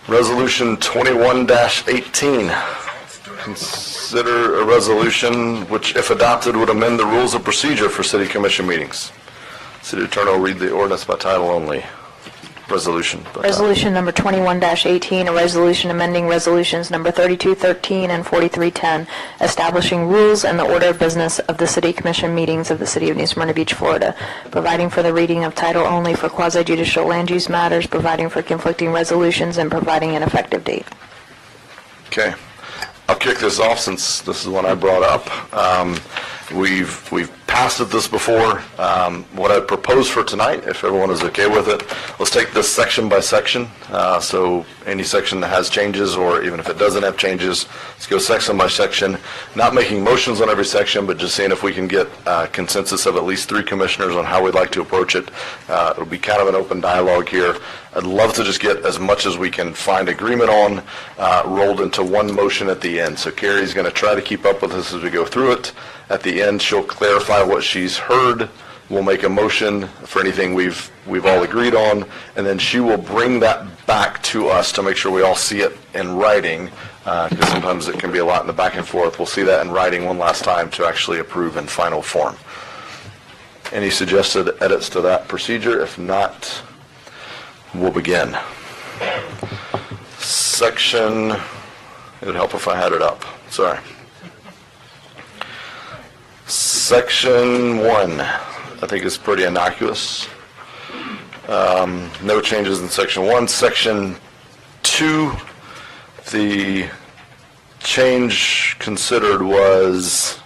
Resolution 21-18. Consider a resolution which, if adopted, would amend the rules of procedure for City Commission meetings. City Attorney will read the ordinance by title only. Resolution. Resolution number 21-18, a resolution amending resolutions number 3213 and 4310, establishing rules and the order of business of the City Commission meetings of the City of New Smyrna Beach, Florida, providing for the reading of title only for quasi-judicial land use matters, providing for conflicting resolutions, and providing an effective date. Okay. I'll kick this off since this is one I brought up. We've passed this before. What I propose for tonight, if everyone is okay with it, let's take this section by section. So any section that has changes, or even if it doesn't have changes, let's go section by section. Not making motions on every section, but just seeing if we can get consensus of at least 3 commissioners on how we'd like to approach it. It'll be kind of an open dialogue here. I'd love to just get as much as we can find agreement on rolled into one motion at the end. So Carrie's going to try to keep up with us as we go through it. At the end, she'll clarify what she's heard. We'll make a motion for anything we've all agreed on, and then she will bring that back to us to make sure we all see it in writing, because sometimes it can be a lot in the back and forth. We'll see that in writing one last time to actually approve in final form. Any suggested edits to that procedure? If not, we'll begin. Section, it would help if I had it up. Sorry. Section 1, I think is pretty innocuous. No changes in Section 1. Section 2, the change considered was...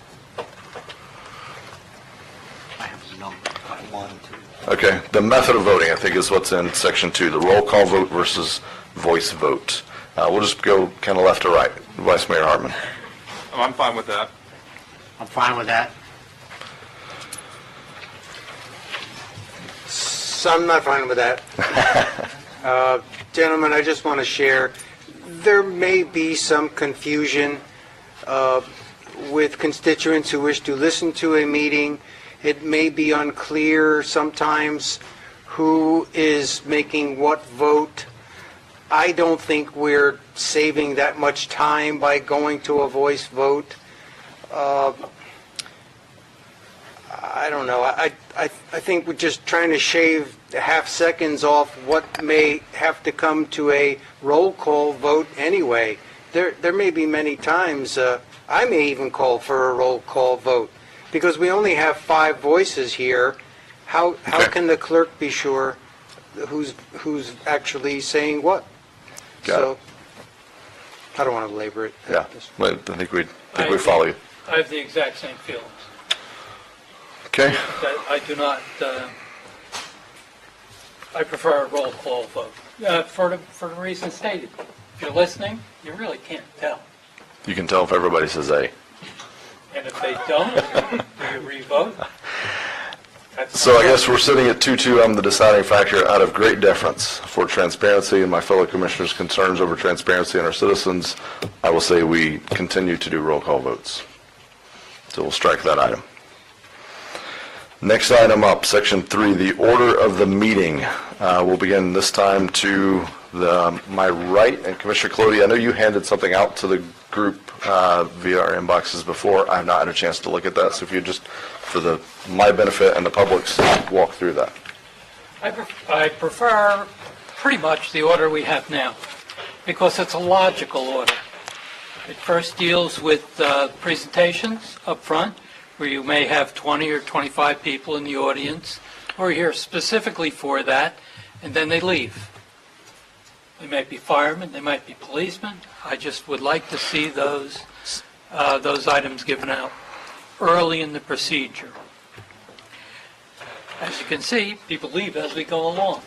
Okay, the method of voting, I think, is what's in Section 2, the roll call vote versus voice vote. We'll just go kind of left to right. Vice Mayor Hartman. Oh, I'm fine with that. I'm fine with that. So I'm not fine with that. Gentlemen, I just want to share, there may be some confusion with constituents who wish to listen to a meeting. It may be unclear sometimes who is making what vote. I don't think we're saving that much time by going to a voice vote. I don't know. I think we're just trying to shave half seconds off what may have to come to a roll call vote anyway. There may be many times I may even call for a roll call vote because we only have 5 voices here. How can the clerk be sure who's actually saying what? Got it. I don't want to belabor it. Yeah, I think we follow you. I have the exact same feelings. Okay. That I do not. I prefer a roll call vote for the reason stated. If you're listening, you really can't tell. You can tell if everybody says A. And if they don't, do you re-vote? So I guess we're sitting at 2-2. I'm the deciding factor. Out of great deference for transparency and my fellow commissioners' concerns over transparency and our citizens, I will say we continue to do roll call votes. So we'll strike that item. Next item up, Section 3, the order of the meeting. We'll begin this time to my right, and Commissioner Clody, I know you handed something out to the group via our inboxes before. I have not had a chance to look at that, so if you just, for my benefit and the public's, walk through that. I prefer pretty much the order we have now, because it's a logical order. It first deals with presentations up front, where you may have 20 or 25 people in the audience who are here specifically for that, and then they leave. They might be firemen, they might be policemen. I just would like to see those items given out early in the procedure. As you can see, people leave as we go along.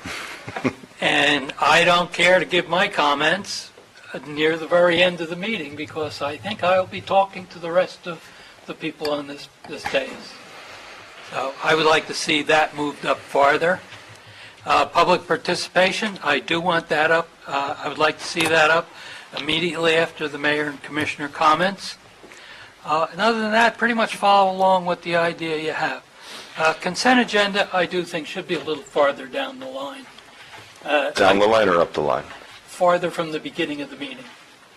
And I don't care to give my comments near the very end of the meeting because I think I'll be talking to the rest of the people on this dais. So I would like to see that moved up farther. Public participation, I do want that up. I would like to see that up immediately after the mayor and commissioner comments. And other than that, pretty much follow along with the idea you have. Consent agenda, I do think should be a little farther down the line. Down the line or up the line? farther from the beginning of the meeting.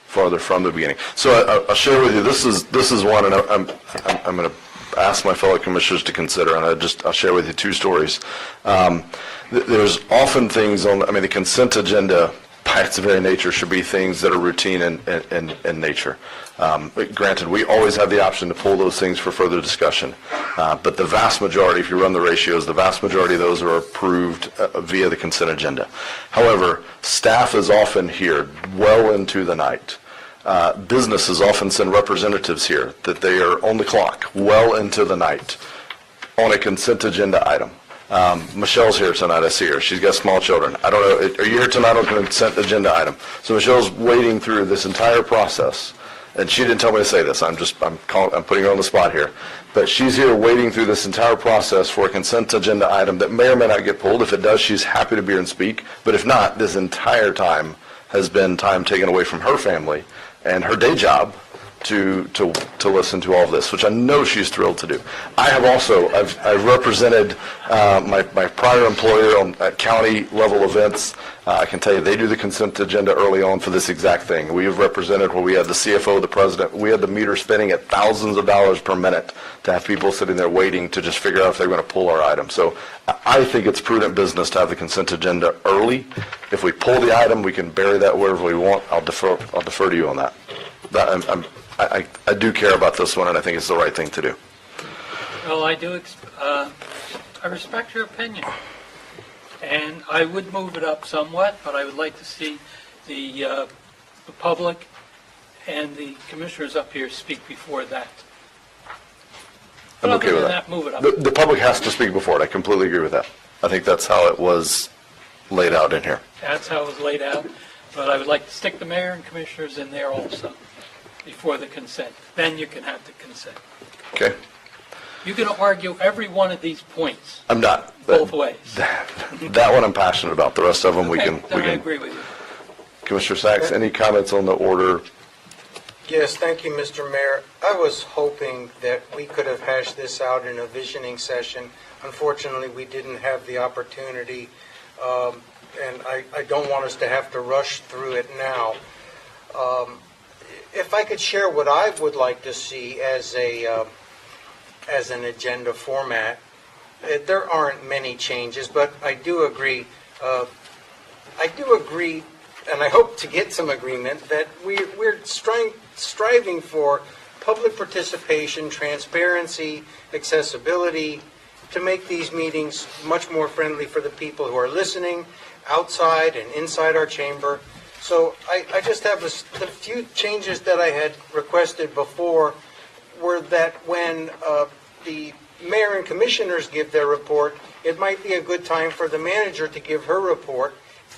Farther from the beginning. So I'll share with you, this is one, and I'm going to ask my fellow commissioners to consider, and I'll share with you two stories. There's often things the consent agenda, by its very nature, should be things that are routine in nature. Granted, we always have the option to pull those things for further discussion, but the vast majority, if you run the ratios, the vast majority of those are approved via the consent agenda. However, staff is often here well into the night. Businesses often send representatives here that they are on the clock well into the night on a consent agenda item. Michelle's here tonight, I see her. She's got small children. I don't know, are you here tonight on a consent agenda item? So Michelle's wading through this entire process, and she didn't tell me to say this. I'm putting her on the spot here. But she's here wading through this entire process for a consent agenda item that may or may not get pulled. If it does, she's happy to be here and speak. But if not, this entire time has been time taken away from her family and her day job to listen to all of this, which I know she's thrilled to do. I have also, I've represented my prior employer at county level events. I can tell you they do the consent agenda early on for this exact thing. We have represented where we had the CFO, the president, we had the meter spinning at thousands of dollars per minute to have people sitting there waiting to just figure out if they're going to pull our item. So I think it's prudent business to have the consent agenda early. If we pull the item, we can bury that wherever we want. I'll defer to you on that. I do care about this one, and I think it's the right thing to do. Well, I respect your opinion, and I would move it up somewhat, but I would like to see the public and the commissioners up here speak before that. I'm okay with Other than that. Move it up. The public has to speak before it. I completely agree with that. I think that's how it was laid out in here. That's how it was laid out, but I would like to stick the mayor and commissioners in there also before the consent. Then you can have the consent. Okay? You can argue every one of these points I'm not. both ways. That one I'm passionate about. The rest of them we can. Then I agree with you. Commissioner Sachs, any comments on the order? Yes, thank you, Mr. Mayor. I was hoping that we could have hashed this out in a visioning session. Unfortunately, we didn't have the opportunity, and I don't want us to have to rush through it now. If I could share what I would like to see as an agenda format, there aren't many changes, but I do agree. And I hope to get some agreement that we're striving for public participation, transparency, accessibility, to make these meetings much more friendly for the people who are listening outside and inside our chamber. So I just have the few changes that I had requested before were that when the mayor and commissioners give their report, it might be a good time for the manager to give her report,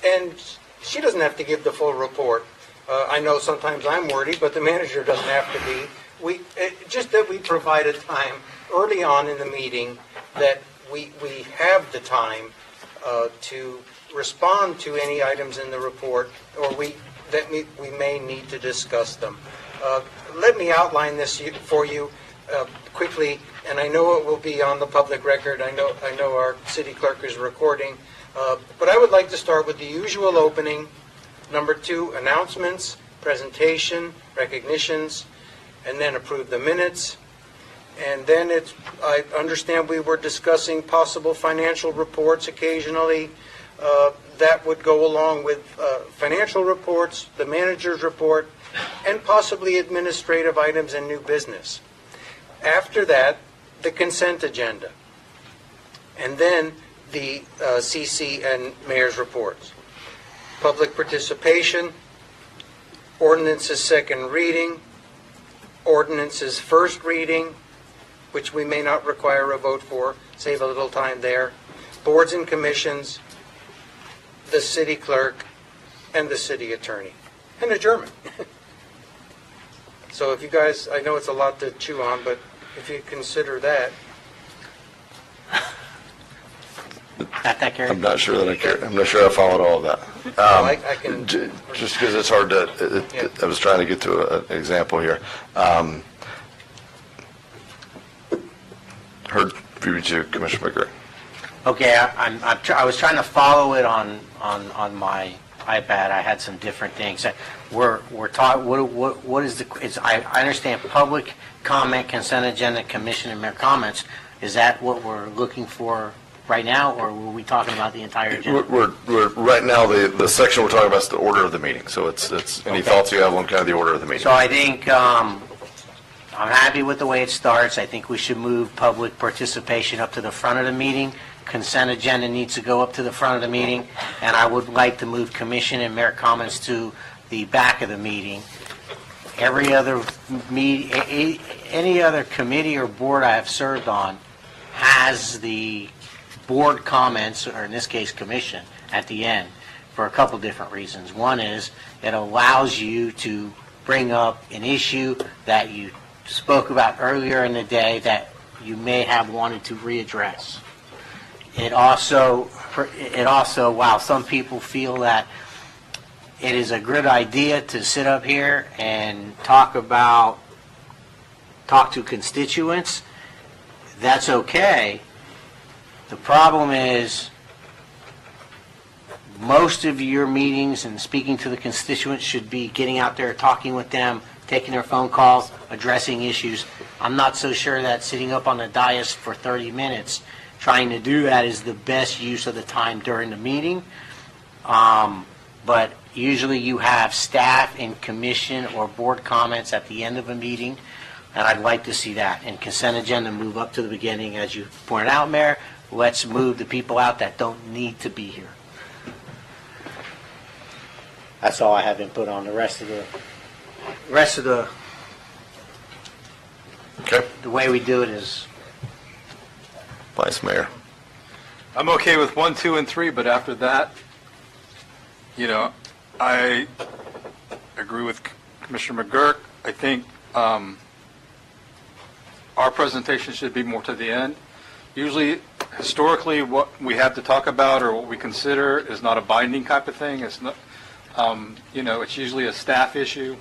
and she doesn't have to give the full report. I know sometimes I'm wordy, but the manager doesn't have to be. Just that we provide a time early on in the meeting that we have the time to respond to any items in the report, or we may need to discuss them. Let me outline this for you quickly, and I know it will be on the public record. I know our city clerk is recording, but I would like to start with the usual opening. Number 2, announcements, presentation, recognitions, and then approve the minutes. And then I understand we were discussing possible financial reports occasionally. That would go along with financial reports, the manager's report, and possibly administrative items and new business. After that, the consent agenda. And then the CC and mayor's reports. Public participation, ordinances second reading, ordinances first reading, which we may not require a vote for, save a little time there, boards and commissions, the city clerk, and the city attorney, and adjournment. So if you guys, I know it's a lot to chew on, but if you consider that. That carries. I'm not sure that I care. I'm not sure I followed all of that. I can. Just because it's hard to, I was trying to get to an example here. Heard you, Commissioner McGregor. Okay, I was trying to follow it on my iPad, I had some different things. We're talking, what is I understand public comment, consent agenda, commission, and mayor comments. Is that what we're looking for right now, or were we talking about the entire agenda? We're right now, the section we're talking about is the order of the meeting, so it's any Okay. thoughts you have on kind of the order of the meeting? So I think, I'm happy with the way it starts. I think we should move public participation up to the front of the meeting. Consent agenda needs to go up to the front of the meeting, and I would like to move commission and mayor comments to the back of the meeting. Every other any other committee or board I have served on has the board comments, or in this case, commission, at the end for a couple different reasons. One is it allows you to bring up an issue that you spoke about earlier in the day that you may have wanted to readdress. It also, while some people feel that it is a good idea to sit up here and talk to constituents, that's okay. The problem is most of your meetings and speaking to the constituents should be getting out there, talking with them, taking their phone calls, addressing issues. I'm not so sure that sitting up on the dais for 30 minutes trying to do that is the best use of the time during the meeting. But usually you have staff and commission or board comments at the end of a meeting, and I'd like to see that. And consent agenda move up to the beginning, as you pointed out, Mayor. Let's move the people out that don't need to be here. That's all I have input on. The rest of the Okay, way we do it is, Vice Mayor. I'm okay with 1, 2, and 3, but after that, I agree with Commissioner McGurk. I think our presentation should be more to the end. Usually, historically, what we have to talk about or what we consider is not a binding type of thing. It's not, it's usually a staff issue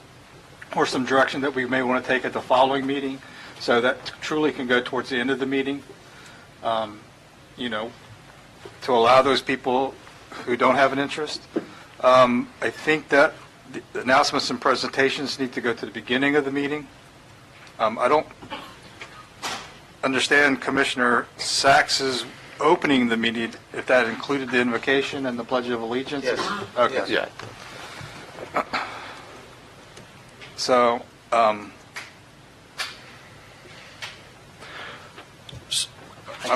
or some direction that we may want to take at the following meeting. So that truly can go towards the end of the meeting. To allow those people who don't have an interest. I think that the announcements and presentations need to go to the beginning of the meeting. I don't understand Commissioner Sachs's opening the meeting, if that included the invocation and the Pledge of Allegiance. Yes. Okay. Yeah. So, I'm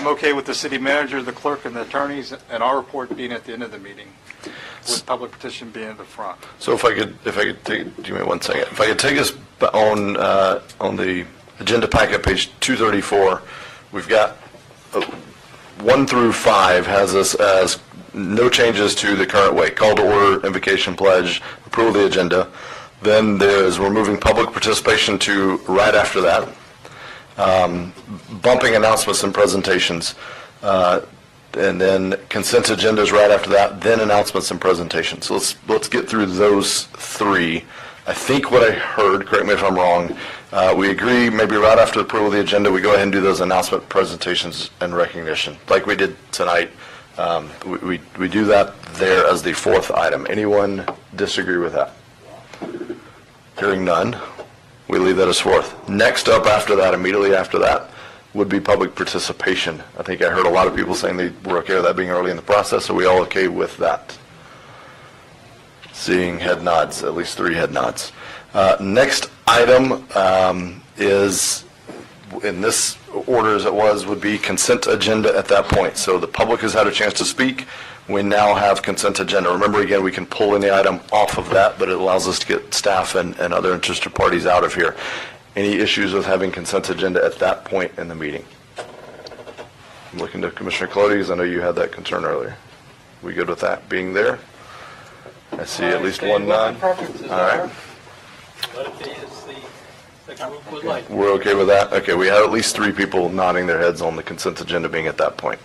okay with the city manager, the clerk, and the attorneys, and our report being at the end of the meeting, with public petition being at the front. So if I could take, give me 1 second. If I could take us on the agenda packet, page 234, we've got 1 through 5 has us as no changes to the current way. Call to order, invocation, pledge, approval of the agenda. Then we're moving public participation to right after that. Bumping announcements and presentations, and then consent agendas right after that, then announcements and presentations. So let's get through those 3. I think what I heard, correct me if I'm wrong, we agree maybe right after the approval of the agenda, we go ahead and do those announcement, presentations, and recognition, like we did tonight. We do that there as the 4th item. Anyone disagree with that? Hearing none. We leave that as 4th. Next up after that, immediately after that, would be public participation. I think I heard a lot of people saying they were okay with that being early in the process. Are we all okay with that? Seeing head nods, at least 3 head nods. Next item is, in this order as it was, would be consent agenda at that point. So the public has had a chance to speak. We now have consent agenda. Remember, again, we can pull any item off of that, but it allows us to get staff and other interested parties out of here. Any issues with having consent agenda at that point in the meeting? I'm looking to Commissioner Clody, because I know you had that concern earlier. We good with that being there? I see at least 1 nod. All right. Let it be as the group would like. We're okay with that? Okay, we had at least 3 people nodding their heads on the consent agenda being at that point.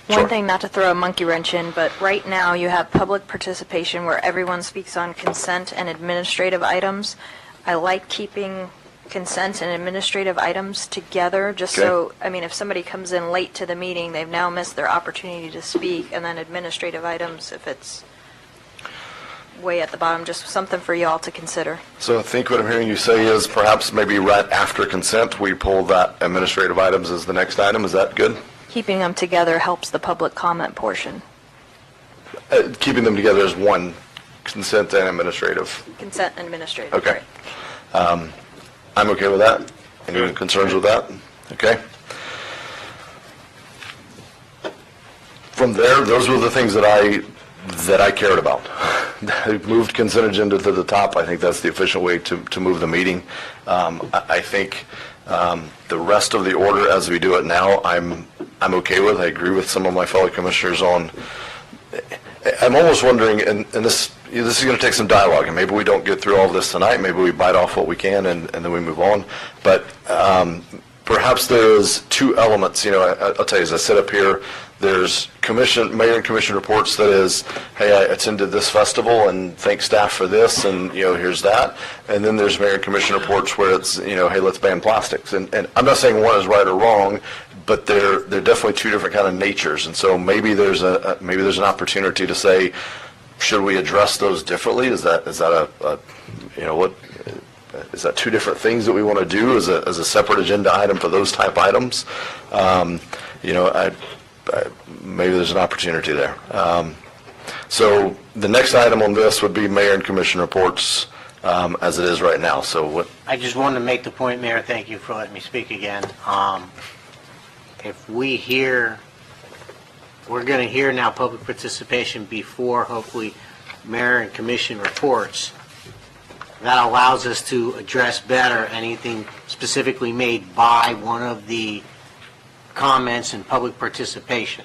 Sure. One thing, not to throw a monkey wrench in, but right now you have public participation where everyone speaks on consent and administrative items. I like keeping consent and administrative items together, just so, I mean, if somebody comes in late to the meeting, they've now missed their opportunity to speak, and then administrative items, if it's way at the bottom, just something for y'all to consider. So I think what I'm hearing you say is perhaps maybe right after consent, we pull that administrative items as the next item. Is that good? Keeping them together helps the public comment portion. Keeping them together as one, consent and administrative. Consent and administrative. Okay. right. I'm okay with that. Any concerns with that? Okay. From there, those were the things that I cared about. I moved consent agenda to the top. I think that's the efficient way to move the meeting. I think the rest of the order as we do it now, I'm okay with. I agree with some of my fellow commissioners on. I'm almost wondering, and this is going to take some dialogue, and maybe we don't get through all this tonight. Maybe we bite off what we can, and then we move on. But perhaps there's two elements. I'll tell you, as I sit up here, there's mayor and commission reports that is, hey, I attended this festival, and thank staff for this, and here's that. And then there's mayor and commission reports where it's, hey, let's ban plastics. And I'm not saying one is right or wrong, but they're definitely two different kind of natures. And so maybe there's an opportunity to say, should we address those differently? Is that is that two different things that we want to do as a separate agenda item for those type items? Maybe there's an opportunity there. So the next item on this would be mayor and commission reports as it is right now. So what? I just wanted to make the point, Mayor, thank you for letting me speak again. If we're going to hear now public participation before, hopefully, mayor and commission reports. That allows us to address better anything specifically made by one of the comments and public participation.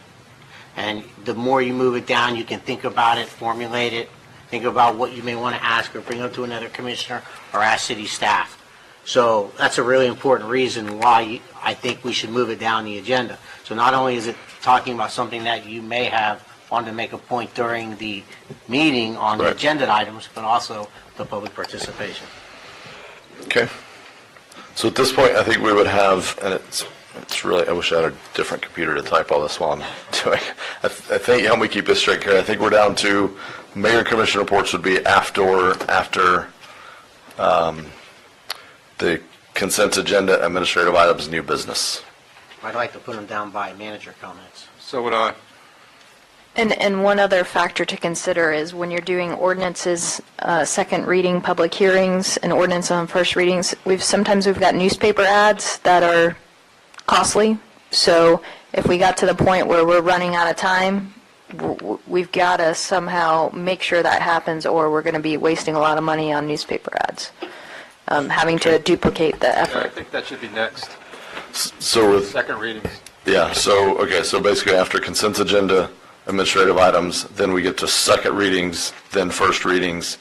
And the more you move it down, you can think about it, formulate it, think about what you may want to ask or bring up to another commissioner or ask city staff. So that's a really important reason why I think we should move it down the agenda. So not only is it talking about something that you may have wanted to make a point during the meeting on the Right. agenda items, but also the public participation. Okay. So at this point, I think we would have, and it's really, I wish I had a different computer to type all this while I'm doing. I think, help me keep this straight here. I think we're down to mayor and commission reports would be after the consent agenda, administrative items, new business. I'd like to put them down by manager comments. So would I. And one other factor to consider is when you're doing ordinances, second reading, public hearings, and ordinance on first readings, sometimes we've got newspaper ads that are costly. So if we got to the point where we're running out of time, we've got to somehow make sure that happens, or we're going to be wasting a lot of money on newspaper ads, having to duplicate the I effort. think that should be next, So with, second readings. yeah, so basically after consent agenda, administrative items, then we get to second readings, then first readings,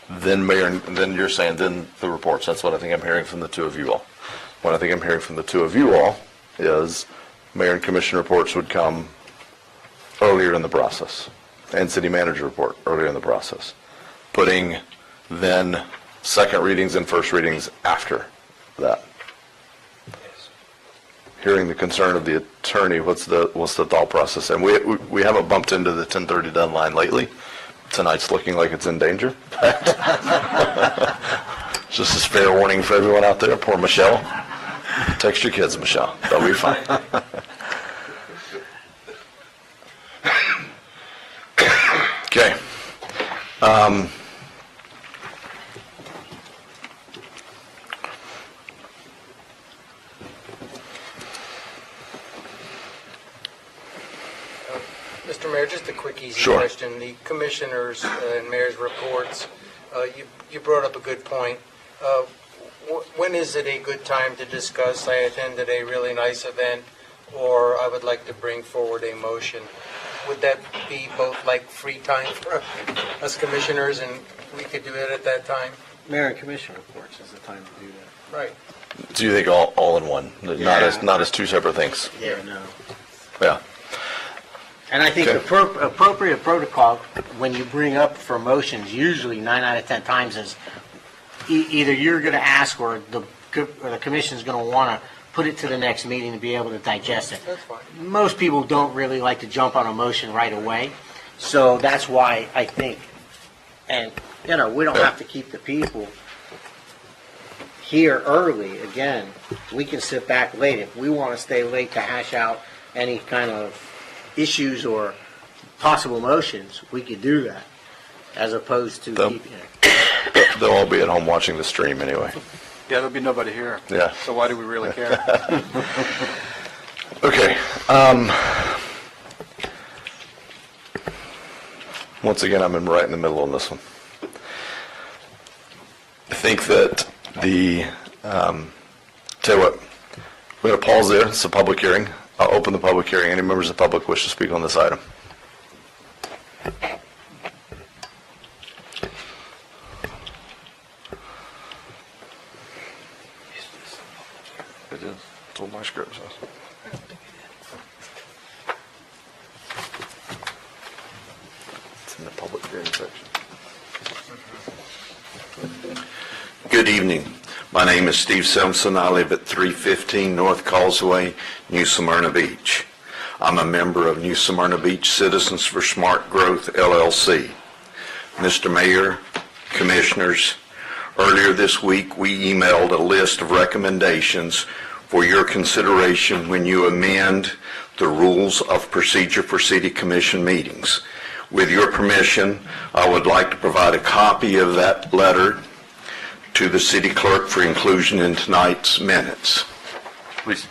then mayor, and then you're saying, then the reports. That's what I think I'm hearing from the two of you all. What I think I'm hearing from the two of you all is mayor and commission reports would come earlier in the process, and city manager report earlier in the process, putting then second readings and first readings after that. Hearing the concern of the attorney, what's the thought process? And we haven't bumped into the 10:30 deadline lately. Tonight's looking like it's in danger. Just as fair warning for everyone out there. Poor Michelle. Text your kids, Michelle. They'll be fine. Okay. Mr. Mayor, just a quick, easy Sure. question. The commissioners and mayor's reports, you brought up a good point. When is it a good time to discuss, I attended a really nice event, or I would like to bring forward a motion? Would that be both like free time for us commissioners, and we could do it at that time? Mayor and commission reports is the time to do that. Right. Do you think all in one, not as two separate things? Yeah, no. Yeah. And I think Okay. the appropriate protocol, when you bring up for motions, usually 9 out of 10 times is either you're going to ask or the commission's going to want to put it to the next meeting to be able to digest it. That's fine. Most people don't really like to jump on a motion right away, So that's why I think, and, you know, we don't have to keep the people here early. Again, we can sit back late. If we want to stay late to hash out any kind of issues or possible motions, we could do that, as opposed to Them. keeping it. They'll all be at home watching the stream anyway. Yeah, there'll be nobody here. Yeah. So why do we really care? Okay. Once again, I'm right in the middle on this one. I think that tell you what, we're going to pause there. It's a public hearing. I'll open the public hearing. Any members of the public wish to speak on this item? It is. It's what my script says. It's in the public hearing section. Good evening. My name is Steve Simpson. I live at 315 North Causeway, New Smyrna Beach. I'm a member of New Smyrna Beach Citizens for Smart Growth, LLC. Mr. Mayor, Commissioners, earlier this week we emailed a list of recommendations for your consideration when you amend the rules of procedure for City Commission meetings. With your permission, I would like to provide a copy of that letter to the city clerk for inclusion in tonight's minutes. Please.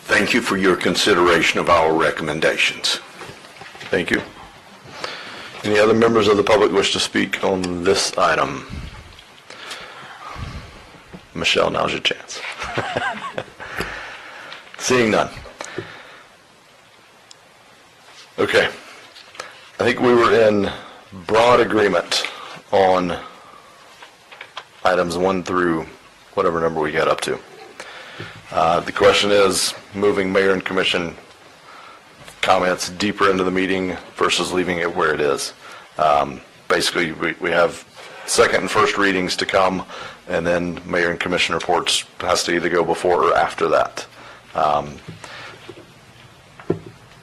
Thank you for your consideration of our recommendations. Thank you. Any other members of the public wish to speak on this item? Michelle, now's your chance. Seeing none. Okay. I think we were in broad agreement on items 1 through whatever number we got up to. The question is moving mayor and commission comments deeper into the meeting versus leaving it where it is. Basically, we have second and first readings to come, and then mayor and commission reports has to either go before or after that.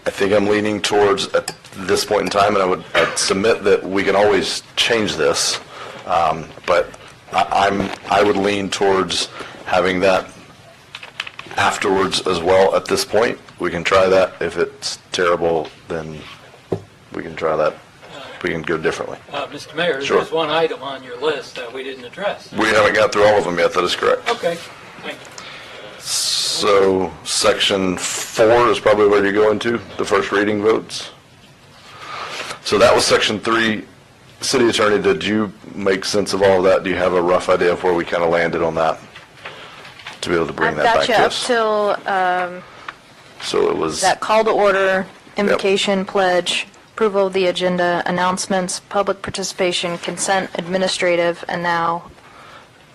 I think I'm leaning towards, at this point in time, and I'd submit that we can always change this, but I would lean towards having that afterwards as well at this point. We can try that. If it's terrible, then we can try that. We can go differently. Mr. Mayor, Sure. there's one item on your list that we didn't address. We haven't got through all of them yet, that is correct. Okay, thank you. So section 4 is probably where you go into, the first reading votes. So that was section 3. City Attorney, did you make sense of all of that? Do you have a rough idea of where we kind of landed on that? To be able to bring I've that got back you to up us. till So it was, that call to order, invocation, pledge, approval of the agenda, announcements, public participation, consent, administrative, and now,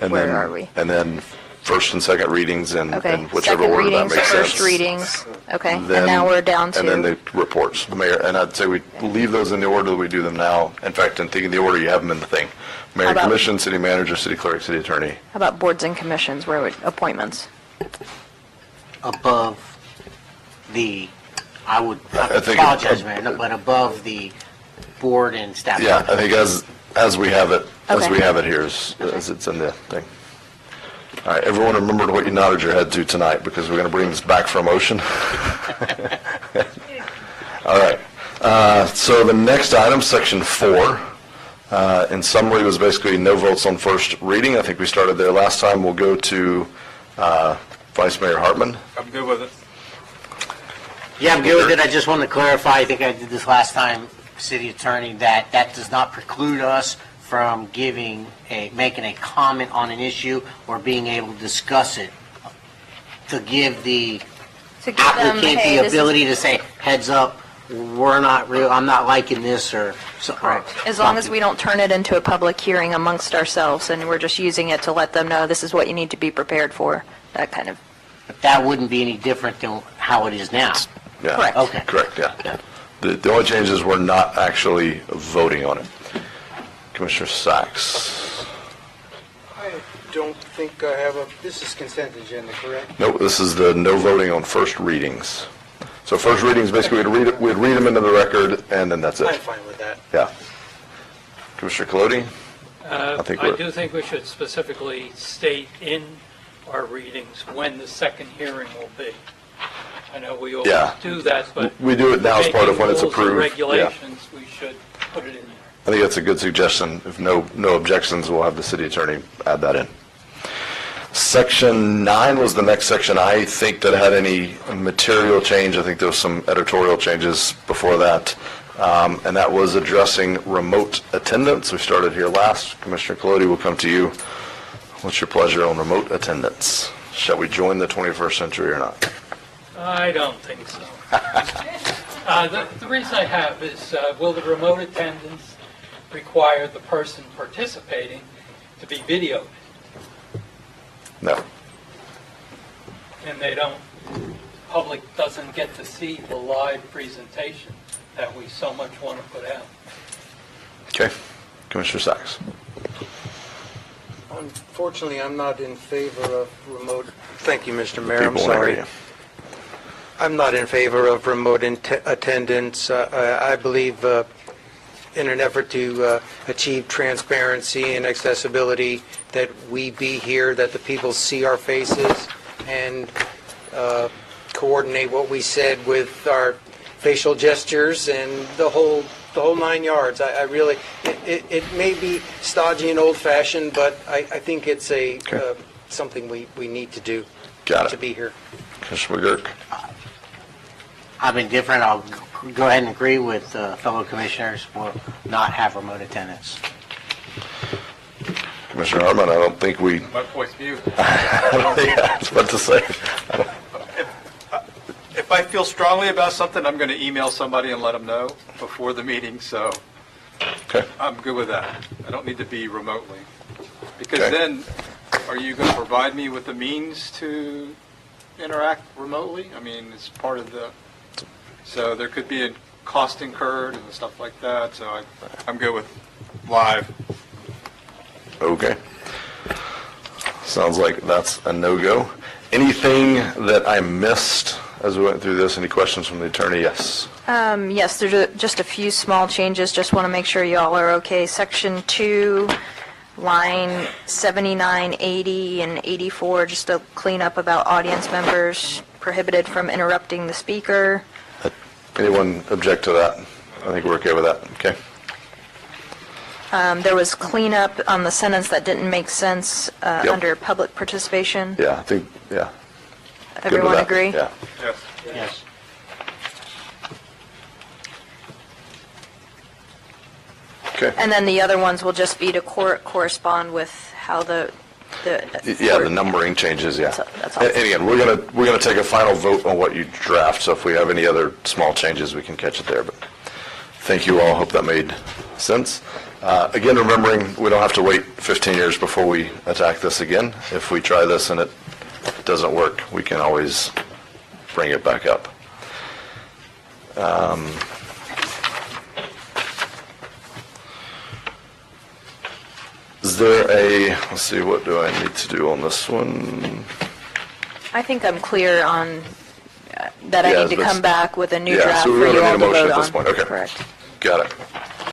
and where then, are we? and then first and second readings in Okay, whichever second order that readings, makes sense. first readings, okay, and Then- now we're down And then to, the reports, Mayor, and I'd say we leave those in the order that we do them now. In fact, in thinking the order, you have them in the thing. Mayor, How about- Commission, City Manager, City Clerk, City Attorney. how about boards and commissions, where would, appointments? Above the, I would I think apologize, Mayor, no, but above the board and staff. Yeah, I think as we have it, Okay. here, as it's in the thing. All right, everyone remembered what you nodded your head to tonight, because we're going to bring this back for a motion. All right, so the next item, section 4, in summary, was basically no votes on first reading. I think we started there last time. We'll go to Vice Mayor Hartman. I'm good with it. Yeah, I'm good with it. I just wanted to clarify, I think I did this last time, City Attorney, that does not preclude us from making a comment on an issue or being able to discuss it. To give the To give them, applicant hey, the this is- ability to say, heads up, I'm not liking this, or. As long as we don't turn it into a public hearing amongst ourselves, and we're just using it to let them know this is what you need to be prepared for, that kind of, That wouldn't be any different than how it is now. Yeah. Correct. Okay. Correct, yeah. The only change is we're not actually voting on it. Commissioner Sachs. don't think I have this is consent agenda, correct? No, this is the no voting on first readings. So first readings, basically, we'd read them into the record, and then that's I'm it. fine with that. Yeah. Commissioner Colodi? I think I we're- do think we should specifically state in our readings when the second hearing will be. I know we always Yeah. do that, but We do it now as part of when it's making rules and approved. Yeah. regulations, we should put it in there. I think that's a good suggestion. If no objections, we'll have the city attorney add that in. Section 9 was the next section I think that had any material change. I think there was some editorial changes before that. And that was addressing remote attendance. We started here last. Commissioner Colodi, will come to you. What's your pleasure on remote attendance? Shall we join the 21st century or not? I don't think so. The reason I have is, will the remote attendance require the person participating to be videoed? No. And they don't, public doesn't get to see the live presentation that we so much want to put out. Okay. Commissioner Sacks. Unfortunately, I'm not in favor of remote, thank you, Mr. Mayor, I'm People wanna hear sorry. you. I'm not in favor of remote attendance. I believe in an effort to achieve transparency and accessibility, that we be here, that the people see our faces, and coordinate what we said with our facial gestures and the whole 9 yards. I really, it may be stodgy and old-fashioned, but I think it's something we need to do. Got it. To be here. Commissioner McGurk. I'm indifferent. I'll go ahead and agree with fellow commissioners. We'll not have remote attendance. Commissioner Hartman, I don't think we, My point of view. yeah, I was about to say. If I feel strongly about something, I'm going to email somebody and let them know before the meeting, so Okay. I'm good with that. I don't need to be remotely. Because Okay. then, are you going to provide me with the means to interact remotely? I mean, it's part of the, so there could be a cost incurred and stuff like that, so I'm good with live. Okay. Sounds like that's a no-go. Anything that I missed as we went through this? Any questions from the attorney? Yes. Yes, there's just a few small changes, just want to make sure y'all are okay. Section 2, line 79, 80, and 84, just a cleanup about audience members prohibited from interrupting the speaker. Anyone object to that? I think we're okay with that. Okay. There was cleanup on the sentence that didn't make sense Yep. under public participation. Yeah, I think, yeah. Good with Everyone that. agree? Yeah. Yes. Yes. Okay. And then the other ones will just be to correspond with how the Yeah, the numbering changes, yeah. That's all. And again, we're gonna take a final vote on what you draft, so if we have any other small changes, we can catch it there, but thank you all, hope that made sense. Again, remembering, we don't have to wait 15 years before we attack this again. If we try this and it doesn't work, we can always bring it back up. Is there let's see, what do I need to do on this one? I think I'm clear on that I Yeah, need to but- come back with a new Yeah, draft so for we you don't all need to a motion vote at this on. point, okay. Correct. Got it.